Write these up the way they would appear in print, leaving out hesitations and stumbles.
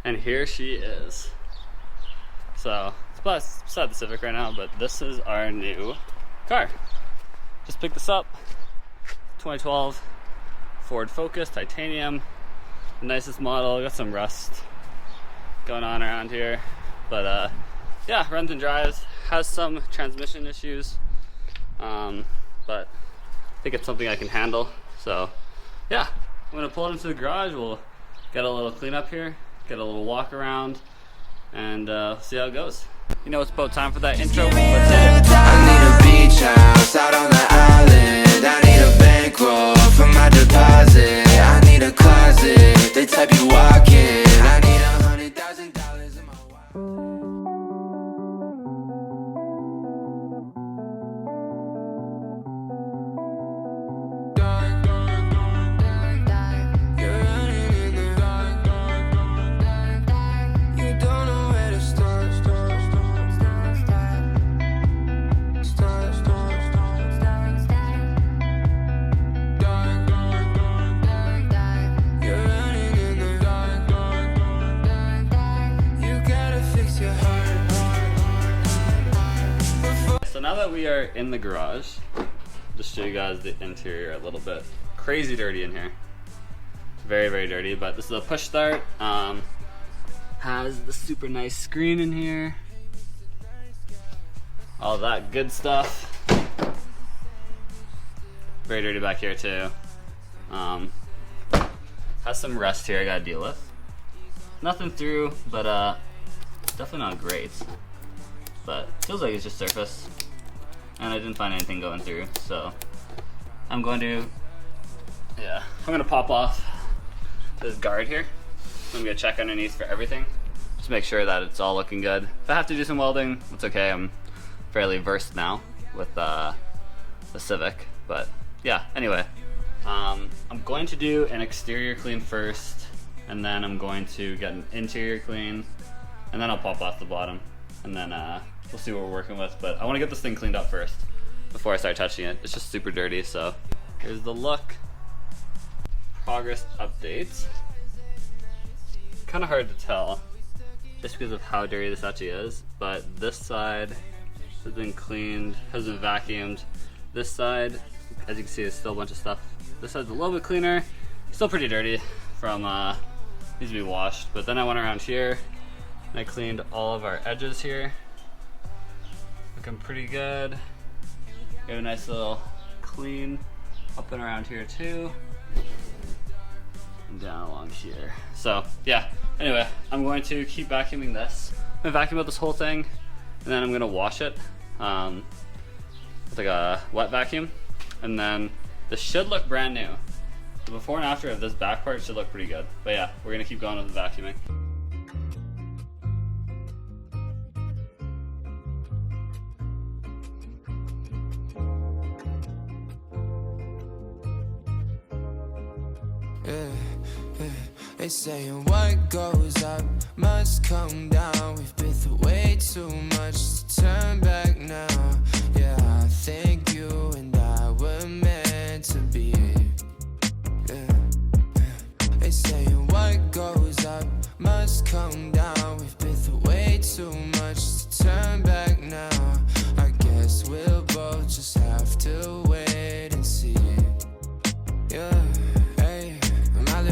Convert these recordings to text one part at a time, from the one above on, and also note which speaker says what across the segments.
Speaker 1: And here she is. So it's beside the Civic right now, but this is our new car. Just picked this up. 2012 Ford Focus Titanium. The nicest model. Got some rust going on around here, but yeah, runs and drives. Has some transmission issues, but I think it's something I can handle. So yeah, I'm gonna pull it into the garage. We'll get a little cleanup here, get a little walk around, and see how it goes. You know, it's about time for that intro. Let's hit it.
Speaker 2: I need a beach house out on the island. I need a bankroll for my deposit. I need a closet, the type you walk in. I need $100,000 in my wallet.
Speaker 1: So now that we are in the garage, just show you guys the interior a little bit. Crazy dirty in here. Very, very dirty, but this is a push start. Has the super nice screen in here. All that good stuff. Very dirty back here too. Has some rust here I gotta deal with. Nothing through, but definitely not great. But feels like it's just surface. And I didn't find anything going through, so I'm gonna pop off this guard here. I'm gonna check underneath for everything. Just make sure that it's all looking good. If I have to do some welding, it's okay. I'm fairly versed now with the Civic, but yeah, anyway. I'm going to do an exterior clean first, and then I'm going to get an interior clean, and then I'll pop off the bottom, and then we'll see what we're working with. But I want to get this thing cleaned up first before I start touching it. It's just super dirty. So here's the look. Progress updates. Kind of hard to tell just because of how dirty this actually is, but this side has been cleaned, has been vacuumed. This side, as you can see, there's still a bunch of stuff. This side's a little bit cleaner, still pretty dirty from needs to be washed. But then I went around here and I cleaned all of our edges here. Looking pretty good. Got a nice little clean up and around here too. And down along here. So yeah, anyway, I'm going to keep vacuuming this. I'm gonna vacuum out this whole thing, and then I'm gonna wash it with like a wet vacuum. And then this should look brand new. The before and after of this back part should look pretty good. But yeah, we're gonna keep going with the vacuuming.
Speaker 2: They saying what goes up must come down. We've been through way too much to turn back now. Yeah, I think you and I were meant to be. They saying what goes up must come down. We've been through way too much to turn back now. I guess we'll both just have to wait and see. Yeah.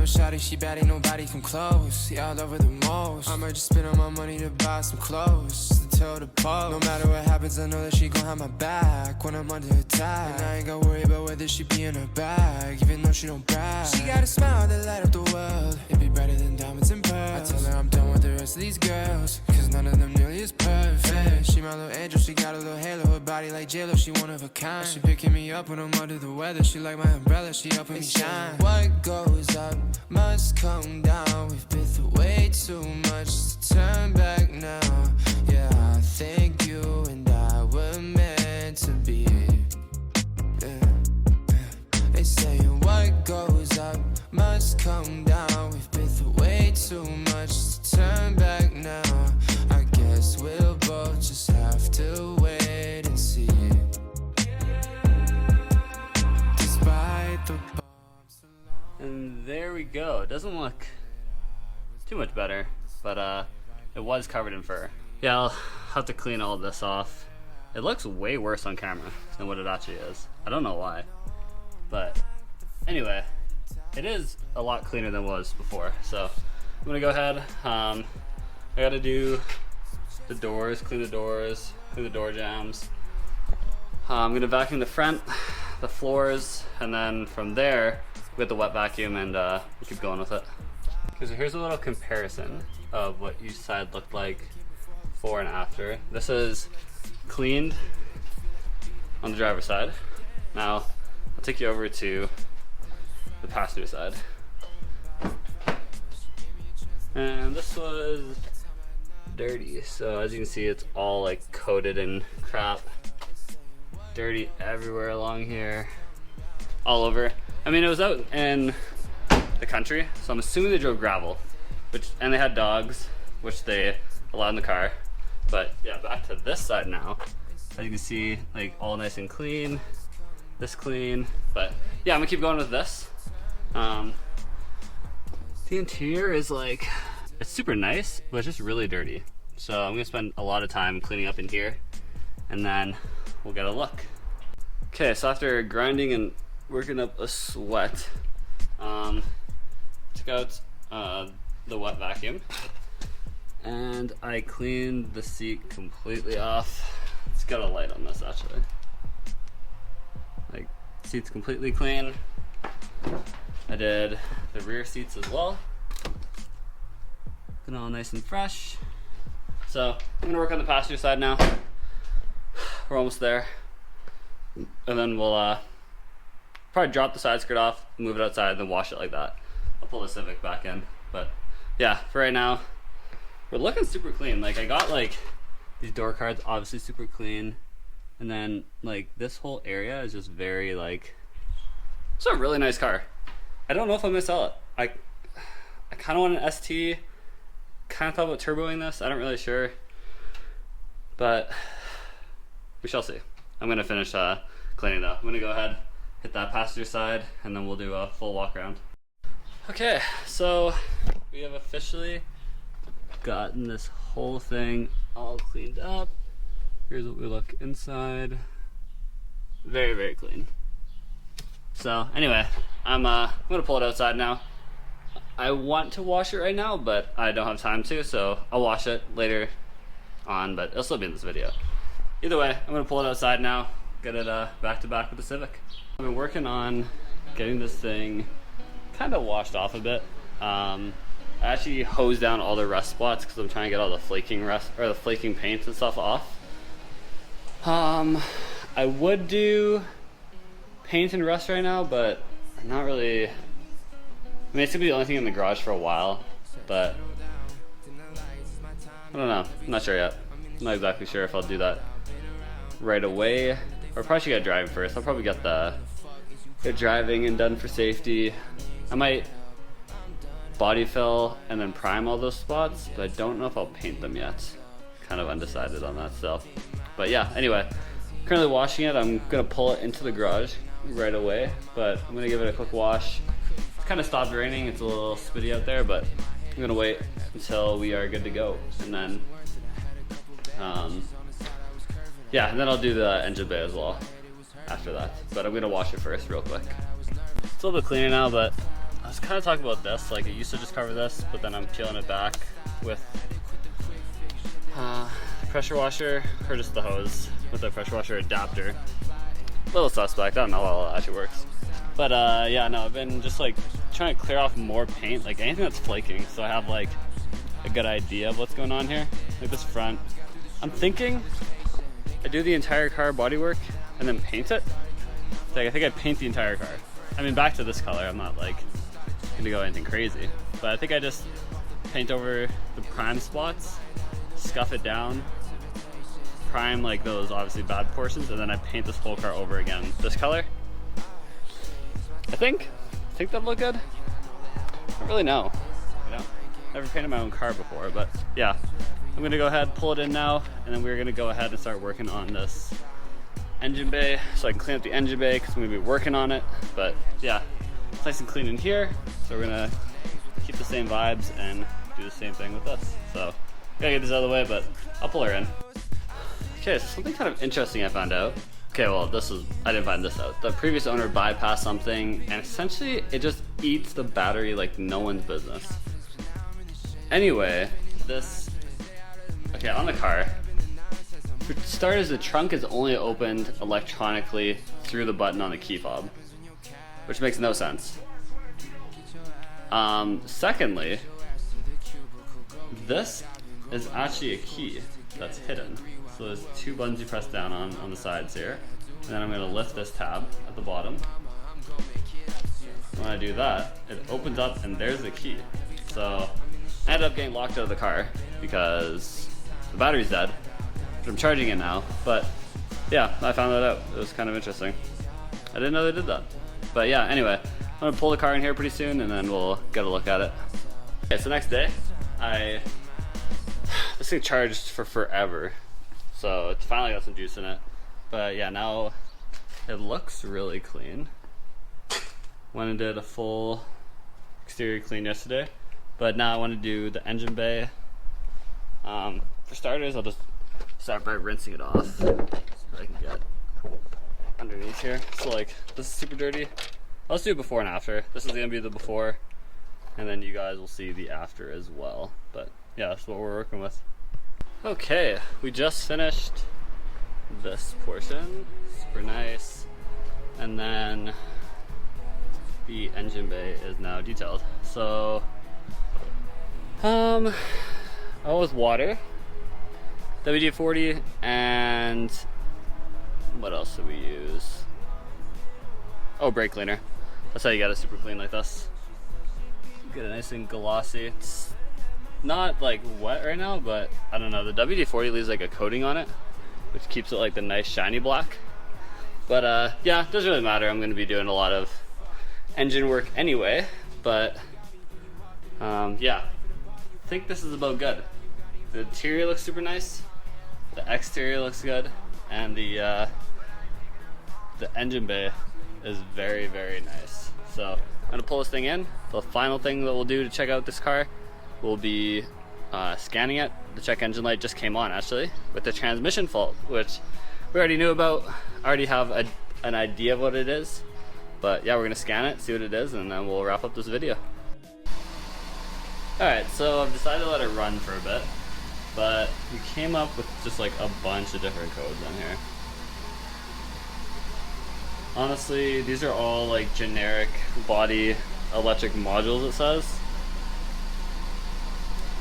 Speaker 2: Shawty, she bad, ain't nobody come close. Yeah, all over the most. I might just spend all my money to buy some clothes, just to tell the pose. No matter what happens, I know that she gon' have my back when I'm under attack. And I ain't gotta worry about whether she be in her bag, even though she don't brag. She got a smile that light up the world. It'd be brighter than diamonds and pearls. I tell her I'm done with the rest of these girls, cause none of them nearly as perfect. She my little angel, she got a little halo. Her body like J-Lo, she one of a kind. She picking me up when I'm under the weather. She like my umbrella, she helping me shine. What goes up must come down. We've been through way too much to turn back now. Yeah, I think you and I were meant to be. They saying what goes up must come down. We've been through way too much to turn back now. I guess we'll both just have to wait and see. Despite the
Speaker 1: And there we go. It doesn't look too much better. but it was covered in fur. Yeah, I'll have to clean all this off. It looks way worse on camera than what it actually is. I don't know why, but anyway, it is a lot cleaner than it was before. So I'm gonna go ahead. I gotta do the doors, clean the door jambs. I'm gonna vacuum the front, the floors, and then from there we get the wet vacuum and we'll keep going with it. Okay, so here's a little comparison of what each side looked like before and after. This is cleaned on the driver's side. Now I'll take you over to the passenger side. And this was dirty. So as you can see, it's all like coated in crap. Dirty everywhere along here, all over. I mean, it was out in the country, so I'm assuming they drove gravel, and they had dogs, which they allowed in the car. But yeah, back to this side now. As you can see, like all nice and clean, this clean. But yeah, I'm gonna keep going with this. The interior is like, it's super nice, but it's just really dirty. So I'm gonna spend a lot of time cleaning up in here, and then we'll get a look. Okay, so after grinding and working up a sweat, took out the wet vacuum, and I cleaned the seat completely off. It's got a light on this actually. Like, seat's completely clean. I did the rear seats as well. Looking all nice and fresh. So I'm gonna work on the passenger side now. We're almost there. And then we'll probably drop the side skirt off, move it outside, then wash it like that. I'll pull the Civic back in. But yeah, for right now, we're looking super clean. Like, I got like these door cards, obviously super clean. And then like this whole area is just very like, it's a really nice car. I don't know if I'm gonna sell it. I kind of want an ST. Kind of thought about turboing this. I don't really sure, but we shall see. I'm gonna finish cleaning though. I'm gonna go ahead, hit that passenger side, and then we'll do a full walk around. Okay, so we have officially gotten this whole thing all cleaned up. Here's what we look inside. Very, very clean. So anyway, I'm gonna pull it outside now. I want to wash it right now, but I don't have time to, so I'll wash it later on, but it'll still be in this video. Either way, I'm gonna pull it outside now, get it back to back with the Civic. I've been working on getting this thing kind of washed off a bit. I actually hosed down all the rust spots because I'm trying to get all the flaking rust, or the flaking paint and stuff off. I would do paint and rust right now, but I'm not really. I mean, it's gonna be the only thing in the garage for a while, but I don't know. I'm not sure yet. I'm not exactly sure if I'll do that right away, or probably should get driving first. I'll probably get driving and done for safety. I might body fill and then prime all those spots, but I don't know if I'll paint them yet. Kind of undecided on that still. But yeah, anyway, currently washing it. I'm gonna pull it into the garage right away, but I'm gonna give it a quick wash. It's kind of stopped raining. It's a little spitty out there, but I'm gonna wait until we are good to go, and then yeah, and then I'll do the engine bay as well after that. But I'm gonna wash it first real quick. It's a little bit cleaner now, but I was kind of talking about this. Like, it used to just cover this, but then I'm peeling it back with pressure washer, or just the hose with the pressure washer adapter. A little suspect. I don't know how well it actually works. But yeah, no, I've been just like trying to clear off more paint, like anything that's flaking, so I have like a good idea of what's going on here. Like this front, I'm thinking I do the entire car bodywork and then paint it. Like, I think I paint the entire car. I mean, back to this color. I'm not like gonna go anything crazy, but I think I just paint over the prime spots, scuff it down, prime like those obviously bad portions, and then I paint this whole car over again this color. I think that'll look good. I don't really know. You know, never painted my own car before, but yeah. I'm gonna go ahead, pull it in now, and then we're gonna go ahead and start working on this engine bay, so I can clean up the engine bay because I'm gonna be working on it. But yeah, it's nice and clean in here, so we're gonna keep the same vibes and do the same thing with this. So gotta get this out of the way, but I'll pull her in. Okay, so something kind of interesting I found out. Okay, well, I didn't find this out. The previous owner bypassed something, and essentially it just eats the battery like no one's business. Anyway, on the car, for starters, the trunk is only opened electronically through the button on the key fob, which makes no sense. Secondly, this is actually a key that's hidden. So there's two buttons you press down on the sides here. And then I'm gonna lift this tab at the bottom. When I do that, it opens up and there's the key. So I ended up getting locked out of the car because the battery's dead. I'm charging it now, but yeah, I found that out. It was kind of interesting. I didn't know they did that. But yeah, anyway, I'm gonna pull the car in here pretty soon and then we'll get a look at it. Okay, so next day, this thing charged for forever. So it's finally got some juice in it. But yeah, now it looks really clean. Went and did a full exterior clean yesterday. But now I want to do the engine bay. For starters, I'll just start by rinsing it off so I can get underneath here. So like, this is super dirty. Let's do it before and after. This is gonna be the before, and then you guys will see the after as well. But yeah, that's what we're working with. Okay, we just finished this portion, super nice, and then the engine bay is now detailed. So, with water, WD-40, and what else do we use? Oh, brake cleaner. That's how you get it super clean like this. Get it nice and glossy. It's not like wet right now, but I don't know, the WD-40 leaves like a coating on it, which keeps it like the nice shiny black. But yeah, it doesn't really matter. I'm gonna be doing a lot of engine work anyway, but yeah, I think this is about good. The interior looks super nice, the exterior looks good, and the engine bay is very, very nice. So I'm gonna pull this thing in. The final thing that we'll do to check out this car will be scanning it. The check engine light just came on actually with the transmission fault, which we already knew about. I already have an idea of what it is, but yeah, we're gonna scan it, see what it is, and then we'll wrap up this video. Alright, so I've decided to let it run for a bit, but we came up with just like a bunch of different codes in here. Honestly, these are all like generic body electric modules, it says.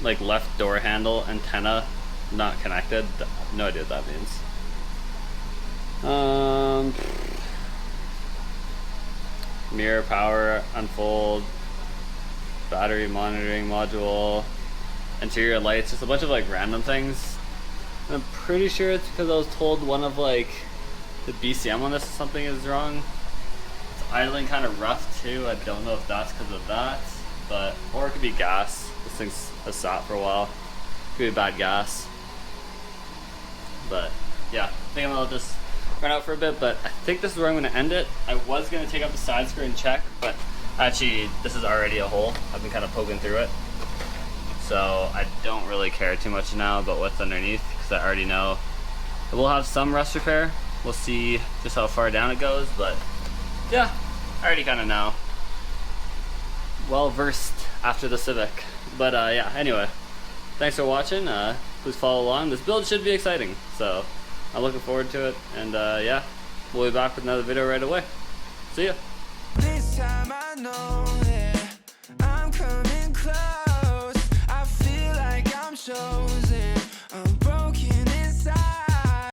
Speaker 1: Like left door handle, antenna, not connected. No idea what that means. Mirror power, unfold, battery monitoring module, interior lights, just a bunch of like random things. And I'm pretty sure it's because I was told one of like the BCM on this or something is wrong. It's idling kind of rough too. I don't know if that's because of that, but or it could be gas. This thing's has sat for a while. Could be bad gas. But yeah, I think I'm gonna let this run out for a bit, but I think this is where I'm gonna end it. I was gonna take up the side skirt and check, but actually this is already a hole. I've been kind of poking through it. So I don't really care too much now about what's underneath because I already know it will have some rust repair. We'll see just how far down it goes, but yeah, I already kind of know. Well versed after the Civic. But yeah, anyway, thanks for watching. Please follow along. This build should be exciting, so I'm looking forward to it. And yeah, we'll be back with another video right away. See ya.
Speaker 2: This time I know that I'm coming close. I feel like I'm so